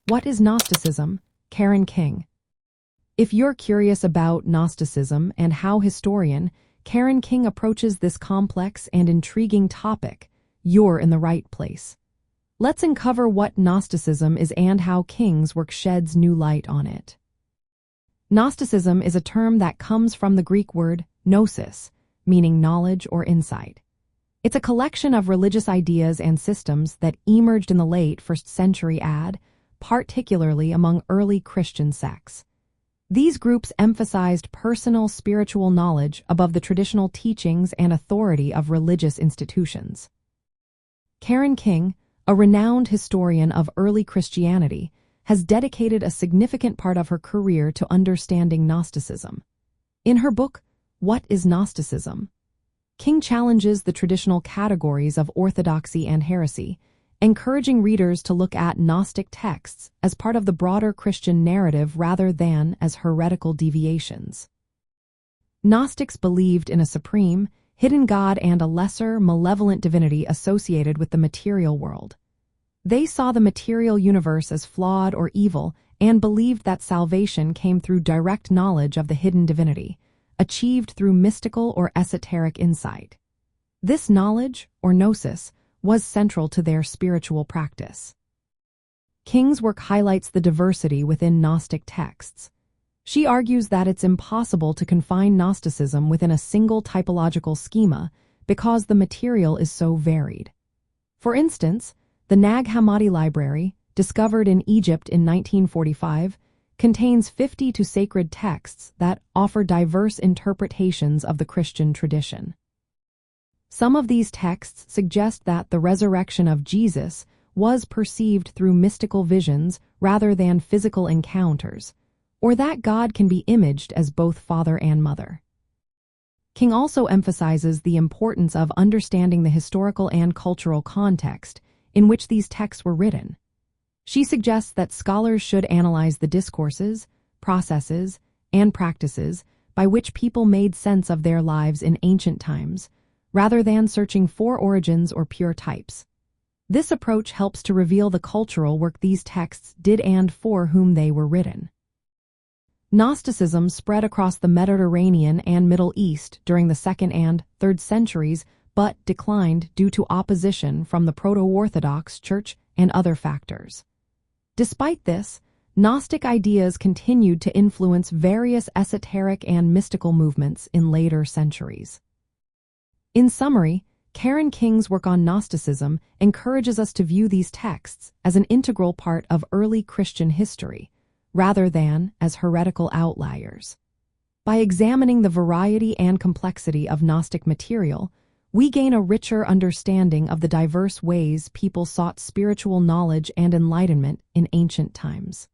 What is Gnosticism? Karen King. If you're curious about Gnosticism and how historian Karen King approaches this complex and intriguing topic, you're in the right place. Let's uncover what Gnosticism is and how King's work sheds new light on it. Gnosticism is a term that comes from the Greek word gnosis, meaning knowledge or insight. It's a collection of religious ideas and systems that emerged in the late 1st century AD, particularly among early Christian sects. These groups emphasized personal spiritual knowledge above the traditional teachings and authority of religious institutions. Karen King, a renowned historian of early Christianity, has dedicated a significant part of her career to understanding Gnosticism. In her book, What is Gnosticism? King challenges the traditional categories of orthodoxy and heresy, encouraging readers to look at Gnostic texts as part of the broader Christian narrative rather than as heretical deviations. Gnostics believed in a supreme, hidden God and a lesser, malevolent divinity associated with the material world. They saw the material universe as flawed or evil and believed that salvation came through direct knowledge of the hidden divinity, achieved through mystical or esoteric insight. This knowledge, or gnosis, was central to their spiritual practice. King's work highlights the diversity within Gnostic texts. She argues that it's impossible to confine Gnosticism within a single typological schema because the material is so varied. For instance, the Nag Hammadi Library, discovered in Egypt in 1945, contains 52 sacred texts that offer diverse interpretations of the Christian tradition. Some of these texts suggest that the resurrection of Jesus was perceived through mystical visions rather than physical encounters, or that God can be imaged as both Father and Mother. King also emphasizes the importance of understanding the historical and cultural context in which these texts were written. She suggests that scholars should analyze the discourses, processes, and practices by which people made sense of their lives in ancient times, rather than searching for origins or pure types. This approach helps to reveal the cultural work these texts did and for whom they were written. Gnosticism spread across the Mediterranean and Middle East during the 2nd and 3rd centuries, but declined due to opposition from the Proto-Orthodox Church and other factors. Despite this, Gnostic ideas continued to influence various esoteric and mystical movements in later centuries. In summary, Karen King's work on Gnosticism encourages us to view these texts as an integral part of early Christian history, rather than as heretical outliers. By examining the variety and complexity of Gnostic material, we gain a richer understanding of the diverse ways people sought spiritual knowledge and enlightenment in ancient times.